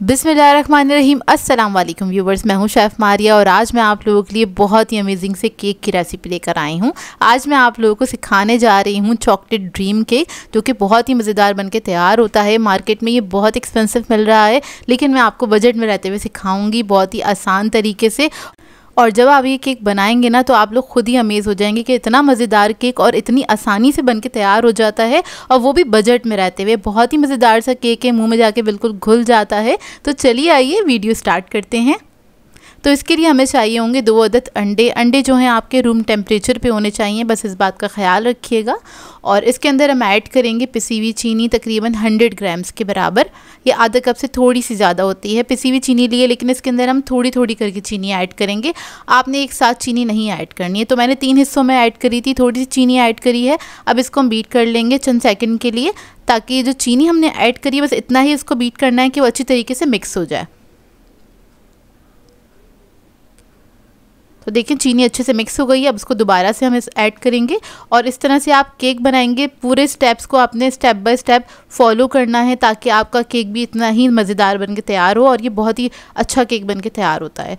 बिस्मिल्लाहिर्रहमानिर्रहीम। अस्सलाम वालेकुम व्यूवर्स, मैं हूं शेफ़ मारिया और आज मैं आप लोगों के लिए बहुत ही अमेजिंग से केक की रेसिपी लेकर आई हूं। आज मैं आप लोगों को सिखाने जा रही हूं चॉकलेट ड्रीम केक, जो कि बहुत ही मज़ेदार बनके तैयार होता है। मार्केट में ये बहुत एक्सपेंसिव मिल रहा है, लेकिन मैं आपको बजट में रहते हुए सिखाऊंगी बहुत ही आसान तरीके से। और जब आप ये केक बनाएंगे ना, तो आप लोग खुद ही अमेज़ हो जाएंगे कि इतना मज़ेदार केक और इतनी आसानी से बनके तैयार हो जाता है, और वो भी बजट में रहते हुए। बहुत ही मज़ेदार सा केक है, मुंह में जाके बिल्कुल घुल जाता है। तो चलिए आइए वीडियो स्टार्ट करते हैं। तो इसके लिए हमें चाहिए होंगे 2 अदद अंडे। अंडे जो हैं आपके रूम टेम्परेचर पे होने चाहिए, बस इस बात का ख्याल रखिएगा। और इसके अंदर हम ऐड करेंगे पिसी हुई चीनी, तकरीबन 100 ग्राम्स के बराबर। ये आधा कप से थोड़ी सी ज़्यादा होती है। पिसी हुई चीनी लिए, लेकिन इसके अंदर हम थोड़ी थोड़ी करके चीनी ऐड करेंगे। आपने एक साथ चीनी नहीं ऐड करनी है। तो मैंने 3 हिस्सों में ऐड करी थी, थोड़ी सी चीनी ऐड करी है। अब इसको हम बीट कर लेंगे चंद सेकंड के लिए, ताकि जो चीनी हमने ऐड करी है बस इतना ही इसको बीट करना है कि वो अच्छी तरीके से मिक्स हो जाए। तो देखिए चीनी अच्छे से मिक्स हो गई है। अब इसको दोबारा से हम ऐड करेंगे और इस तरह से आप केक बनाएंगे। पूरे स्टेप्स को आपने स्टेप बाय स्टेप फॉलो करना है, ताकि आपका केक भी इतना ही मज़ेदार बनके तैयार हो और ये बहुत ही अच्छा केक बनके तैयार होता है।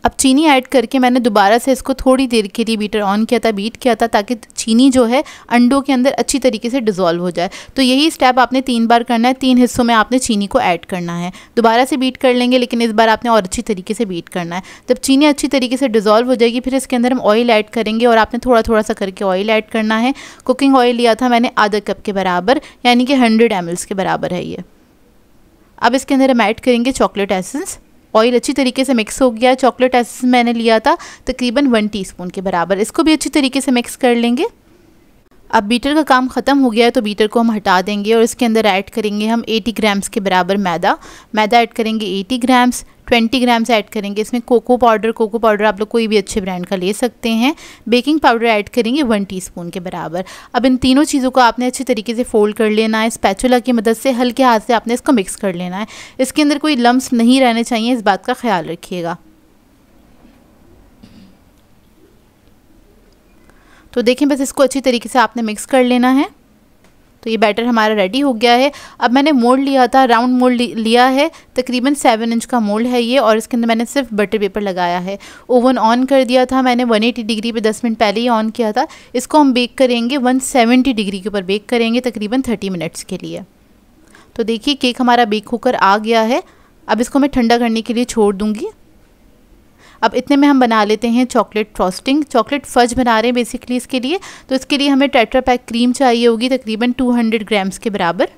अब चीनी ऐड करके मैंने दोबारा से इसको थोड़ी देर के लिए बीटर ऑन किया था, बीट किया था, ताकि चीनी जो है अंडों के अंदर अच्छी तरीके से डिज़ोल्व हो जाए। तो यही स्टेप आपने 3 बार करना है। 3 हिस्सों में आपने चीनी को ऐड करना है। दोबारा से बीट कर लेंगे, लेकिन इस बार आपने और अच्छी तरीके से बीट करना है। जब चीनी अच्छी तरीके से डिज़ोल्व हो जाएगी, फिर इसके अंदर हम ऑयल ऐड करेंगे और आपने थोड़ा थोड़ा सा करके ऑयल ऐड करना है। कुकिंग ऑयल लिया था मैंने आधा कप के बराबर, यानी कि 100 ml के बराबर है ये। अब इसके अंदर हम ऐड करेंगे चॉकलेट एसेंस। ऑयल अच्छी तरीके से मिक्स हो गया है। चॉकलेट एसेंस मैंने लिया था तकरीबन 1 टीस्पून के बराबर। इसको भी अच्छी तरीके से मिक्स कर लेंगे। अब बीटर का काम ख़त्म हो गया है, तो बीटर को हम हटा देंगे और इसके अंदर ऐड करेंगे हम 80 ग्राम्स के बराबर मैदा ऐड करेंगे 80 ग्राम्स। 20 ग्राम्स ऐड करेंगे इसमें कोको पाउडर आप लोग कोई भी अच्छे ब्रांड का ले सकते हैं। बेकिंग पाउडर ऐड करेंगे 1 टीस्पून के बराबर। अब इन तीनों चीज़ों को आपने अच्छे तरीके से फोल्ड कर लेना है। स्पैचुला की मदद से हल्के हाथ से आपने इसको मिक्स कर लेना है। इसके अंदर कोई लम्स नहीं रहने चाहिए, इस बात का ख्याल रखिएगा। तो देखें, बस इसको अच्छी तरीके से आपने मिक्स कर लेना है। तो ये बैटर हमारा रेडी हो गया है। अब मैंने मोल्ड लिया था, राउंड मोल्ड लिया है, तकरीबन 7 इंच का मोल्ड है ये, और इसके अंदर मैंने सिर्फ बटर पेपर लगाया है। ओवन ऑन कर दिया था मैंने 180 डिग्री पे 10 मिनट पहले ही ऑन किया था। इसको हम बेक करेंगे 170 डिग्री के ऊपर बेक करेंगे तकरीबन 30 मिनट्स के लिए। तो देखिए केक हमारा बेक होकर आ गया है। अब इसको मैं ठंडा करने के लिए छोड़ दूँगी। अब इतने में हम बना लेते हैं चॉकलेट फ्रॉस्टिंग। चॉकलेट फज बना रहे हैं बेसिकली इसके लिए। तो इसके लिए हमें टेट्रा पैक क्रीम चाहिए होगी तकरीबन 200 ग्राम्स के बराबर।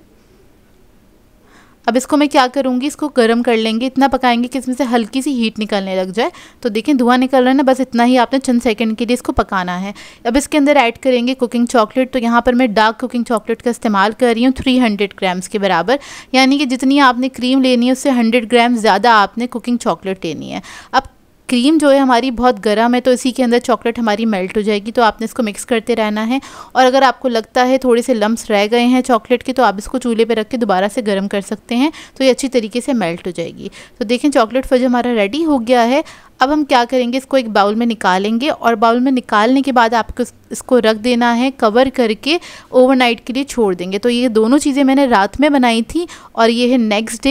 अब इसको मैं क्या करूँगी, इसको गर्म कर लेंगे। इतना पकाएंगे कि इसमें से हल्की सी हीट निकलने लग जाए। तो देखें धुआं निकल रहा है ना, बस इतना ही आपने चंद सेकंड के लिए इसको पकाना है। अब इसके अंदर ऐड करेंगे कुकिंग चॉकलेट। तो यहाँ पर मैं डार्क कुकिंग चॉकलेट का इस्तेमाल कर रही हूँ 300 ग्राम्स के बराबर, यानी कि जितनी आपने क्रीम लेनी है उससे 100 ग्राम ज़्यादा आपने कुकिंग चॉकलेट लेनी है। अब क्रीम जो है हमारी बहुत गर्म है, तो इसी के अंदर चॉकलेट हमारी मेल्ट हो जाएगी। तो आपने इसको मिक्स करते रहना है। और अगर आपको लगता है थोड़े से लम्स रह गए हैं चॉकलेट के, तो आप इसको चूल्हे पे रख के दोबारा से गर्म कर सकते हैं, तो ये अच्छी तरीके से मेल्ट हो जाएगी। तो देखें चॉकलेट फज हमारा रेडी हो गया है। अब हम क्या करेंगे, इसको एक बाउल में निकालेंगे और बाउल में निकालने के बाद आपको इसको रख देना है कवर करके, ओवरनाइट के लिए छोड़ देंगे। तो ये दोनों चीज़ें मैंने रात में बनाई थी और ये है नेक्स्ट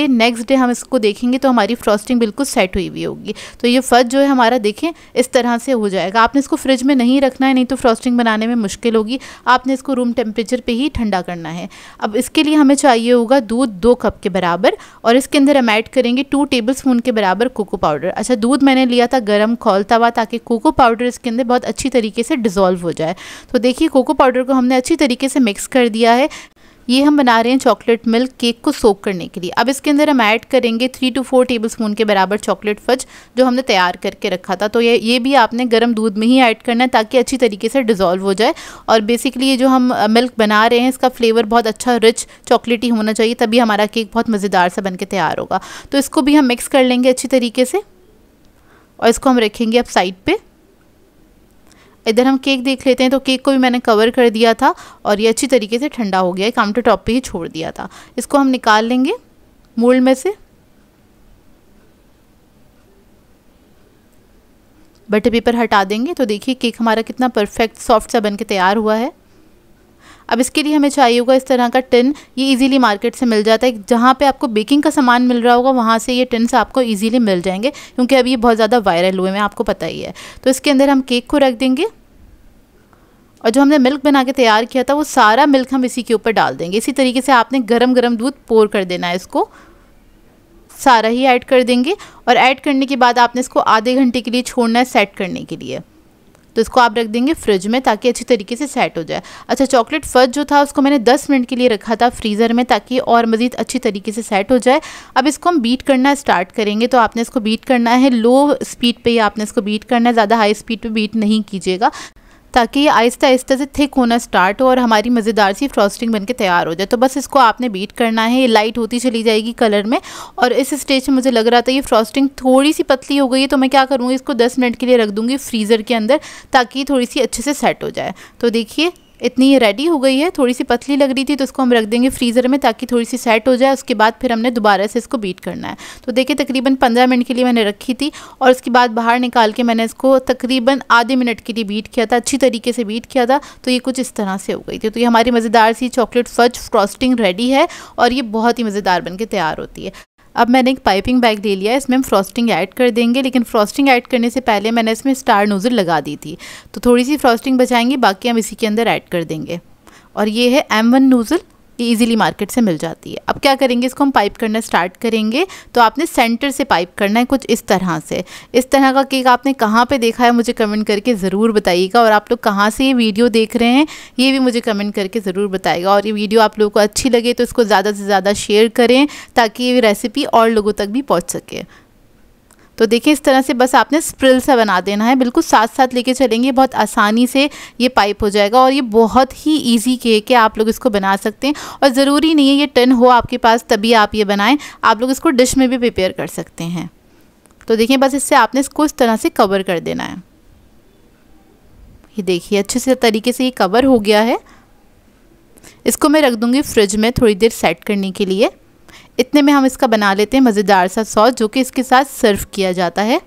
डे हम इसको देखेंगे तो हमारी फ्रॉस्टिंग बिल्कुल सेट हुई हुई होगी। तो ये फज जो है हमारा देखें इस तरह से हो जाएगा। आपने इसको फ्रिज में नहीं रखना है, नहीं तो फ्रॉस्टिंग बनाने में मुश्किल होगी। आपने इसको रूम टेम्परेचर पर ही ठंडा करना है। अब इसके लिए हमें चाहिए होगा दूध 2 कप के बराबर, और इसके अंदर हम ऐड करेंगे 2 टेबल स्पून के बराबर कोको पाउडर। अच्छा, दूध मैंने लिया था गरम खौलता हुआ, ताकि कोको पाउडर इसके अंदर बहुत अच्छी तरीके से डिज़ोल्व हो जाए। तो देखिए कोको पाउडर को हमने अच्छी तरीके से मिक्स कर दिया है। ये हम बना रहे हैं चॉकलेट मिल्क केक को सोक करने के लिए। अब इसके अंदर हम ऐड करेंगे 3 to 4 टेबल स्पून के बराबर चॉकलेट फज, जो हमने तैयार करके रखा था। तो ये भी आपने गर्म दूध में ही ऐड करना है, ताकि अच्छी तरीके से डिज़ोल्व हो जाए। और बेसिकली ये जो हम मिल्क बना रहे हैं, इसका फ्लेवर बहुत अच्छा रिच चॉकलेटी होना चाहिए, तभी हमारा केक बहुत मज़ेदार सा बन के तैयार होगा। तो इसको भी हम मिक्स कर लेंगे अच्छी तरीके से और इसको हम रखेंगे अब साइड पे। इधर हम केक देख लेते हैं। तो केक को भी मैंने कवर कर दिया था और ये अच्छी तरीके से ठंडा हो गया है, काउंटर टॉप पे ही छोड़ दिया था। इसको हम निकाल लेंगे मोल्ड में से। बटर पेपर हटा देंगे। तो देखिए केक हमारा कितना परफेक्ट सॉफ्ट सा बन के तैयार हुआ है। अब इसके लिए हमें चाहिए होगा इस तरह का टिन। ये इजीली मार्केट से मिल जाता है, जहाँ पे आपको बेकिंग का सामान मिल रहा होगा वहाँ से ये टिन्स आपको इजीली मिल जाएंगे, क्योंकि अभी ये बहुत ज़्यादा वायरल हुए हैं, आपको पता ही है। तो इसके अंदर हम केक को रख देंगे और जो हमने मिल्क बना के तैयार किया था वो सारा मिल्क हम इसी के ऊपर डाल देंगे। इसी तरीके से आपने गरम गरम दूध पोर कर देना है, इसको सारा ही ऐड कर देंगे। और ऐड करने के बाद आपने इसको आधे घंटे के लिए छोड़ना है सेट करने के लिए। तो इसको आप रख देंगे फ्रिज में ताकि अच्छी तरीके से सेट हो जाए। अच्छा, चॉकलेट फज जो था उसको मैंने 10 मिनट के लिए रखा था फ्रीज़र में ताकि और मज़ीद अच्छी तरीके से सेट हो जाए। अब इसको हम बीट करना स्टार्ट करेंगे। तो आपने इसको बीट करना है लो स्पीड पे ही आपने इसको बीट करना है, ज़्यादा हाई स्पीड पे बीट नहीं कीजिएगा, ताकि ये आहिस्ता आहिस्ता से थिक होना स्टार्ट हो और हमारी मज़ेदार सी फ्रॉस्टिंग बनके तैयार हो जाए। तो बस इसको आपने बीट करना है, ये लाइट होती चली जाएगी कलर में। और इस स्टेज में मुझे लग रहा था ये फ्रॉस्टिंग थोड़ी सी पतली हो गई है, तो मैं क्या करूँगी, इसको 10 मिनट के लिए रख दूँगी फ्रीज़र के अंदर ताकि थोड़ी सी अच्छे से सेट हो जाए। तो देखिए इतनी ये रेडी हो गई है। थोड़ी सी पतली लग रही थी तो इसको हम रख देंगे फ्रीज़र में ताकि थोड़ी सी सेट हो जाए। उसके बाद फिर हमने दोबारा से इसको बीट करना है। तो देखिए तकरीबन 15 मिनट के लिए मैंने रखी थी और उसके बाद बाहर निकाल के मैंने इसको तकरीबन आधे मिनट के लिए बीट किया था, अच्छी तरीके से बीट किया था। तो ये कुछ इस तरह से हो गई थी। तो ये हमारी मज़ेदार सी चॉकलेट फज फ्रॉस्टिंग रेडी है और ये बहुत ही मज़ेदार बन के तैयार होती है। अब मैंने एक पाइपिंग बैग ले लिया है, इसमें हम फ्रॉस्टिंग ऐड कर देंगे। लेकिन फ्रॉस्टिंग ऐड करने से पहले मैंने इसमें स्टार नोज़ल लगा दी थी, तो थोड़ी सी फ्रॉस्टिंग बचाएंगे, बाकी हम इसी के अंदर ऐड कर देंगे। और ये है M1 नोज़ल, ये इजीली मार्केट से मिल जाती है। अब क्या करेंगे, इसको हम पाइप करना स्टार्ट करेंगे। तो आपने सेंटर से पाइप करना है कुछ इस तरह से। इस तरह का केक आपने कहाँ पे देखा है मुझे कमेंट करके ज़रूर बताइएगा। और आप लोग कहाँ से ये वीडियो देख रहे हैं ये भी मुझे कमेंट करके ज़रूर बताइएगा। और ये वीडियो आप लोगों को अच्छी लगे तो इसको ज़्यादा से ज़्यादा शेयर करें ताकि ये रेसिपी और लोगों तक भी पहुँच सके। तो देखिए इस तरह से बस आपने स्प्रिल सा बना देना है, बिल्कुल साथ साथ लेके चलेंगे, बहुत आसानी से ये पाइप हो जाएगा। और ये बहुत ही इजी केक है, आप लोग इसको बना सकते हैं। और ज़रूरी नहीं है ये टिन हो आपके पास तभी आप ये बनाएं, आप लोग इसको डिश में भी प्रिपेयर कर सकते हैं। तो देखिए बस इससे आपने इसको इस तरह से कवर कर देना है। ये देखिए अच्छे से तरीके से ये कवर हो गया है। इसको मैं रख दूँगी फ्रिज में थोड़ी देर सेट करने के लिए। इतने में हम इसका बना लेते हैं मज़ेदार सा सॉस जो कि इसके साथ सर्व किया जाता है।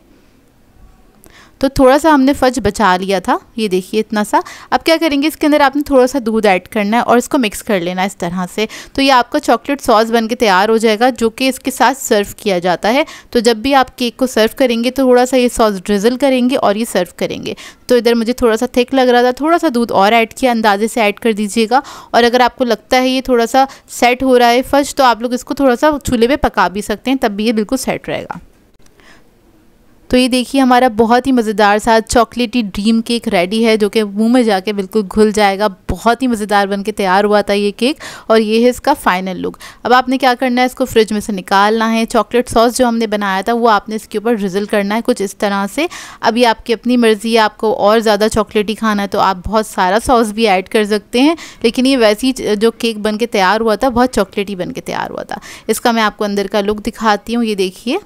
तो थोड़ा सा हमने फज बचा लिया था, ये देखिए इतना सा। अब क्या करेंगे, इसके अंदर आपने थोड़ा सा दूध ऐड करना है और इसको मिक्स कर लेना है इस तरह से। तो ये आपका चॉकलेट सॉस बन के तैयार हो जाएगा जो कि इसके साथ सर्व किया जाता है। तो जब भी आप केक को सर्व करेंगे तो थोड़ा सा ये सॉस ड्रिजल करेंगे और ये सर्व करेंगे। तो इधर मुझे थोड़ा सा थिक लग रहा था, थोड़ा सा दूध और ऐड किया, अंदाजे से ऐड कर दीजिएगा। और अगर आपको लगता है ये थोड़ा सा सेट हो रहा है फज, तो आप लोग इसको थोड़ा सा चूल्हे पे पका भी सकते हैं, तब भी ये बिल्कुल सेट रहेगा। तो ये देखिए हमारा बहुत ही मज़ेदार सा चॉकलेटी ड्रीम केक रेडी है जो कि मुंह में जाके बिल्कुल घुल जाएगा। बहुत ही मज़ेदार बन के तैयार हुआ था ये केक और ये है इसका फाइनल लुक। अब आपने क्या करना है, इसको फ्रिज में से निकालना है। चॉकलेट सॉस जो हमने बनाया था वो आपने इसके ऊपर ड्रिजल करना है कुछ इस तरह से। अभी आपकी अपनी मर्ज़ी है, आपको और ज़्यादा चॉकलेटी खाना है तो आप बहुत सारा सॉस भी ऐड कर सकते हैं। लेकिन ये वैसी जो केक बन के तैयार हुआ था बहुत चॉकलेटी बन के तैयार हुआ था। इसका मैं आपको अंदर का लुक दिखाती हूँ, ये देखिए।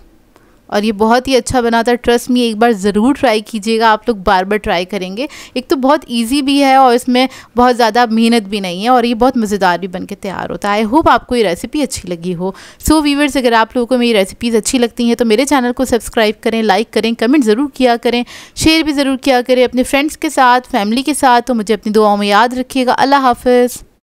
और ये बहुत ही अच्छा बना था, ट्रस्ट मी एक बार ज़रूर ट्राई कीजिएगा, आप लोग बार बार ट्राई करेंगे। एक तो बहुत इजी भी है और इसमें बहुत ज़्यादा मेहनत भी नहीं है और ये बहुत मज़ेदार भी बन के तैयार होता है। आई होप आपको ये रेसिपी अच्छी लगी हो। सो व्यूअर्स, अगर आप लोगों को मेरी रेसिपीज़ अच्छी लगती हैं तो मेरे चैनल को सब्सक्राइब करें, लाइक करें, कमेंट ज़रूर किया करें, शेयर भी ज़रूर किया करें अपने फ्रेंड्स के साथ, फैमिली के साथ। तो मुझे अपनी दुआओं में याद रखिएगा। अल्लाह हाफ़िज़।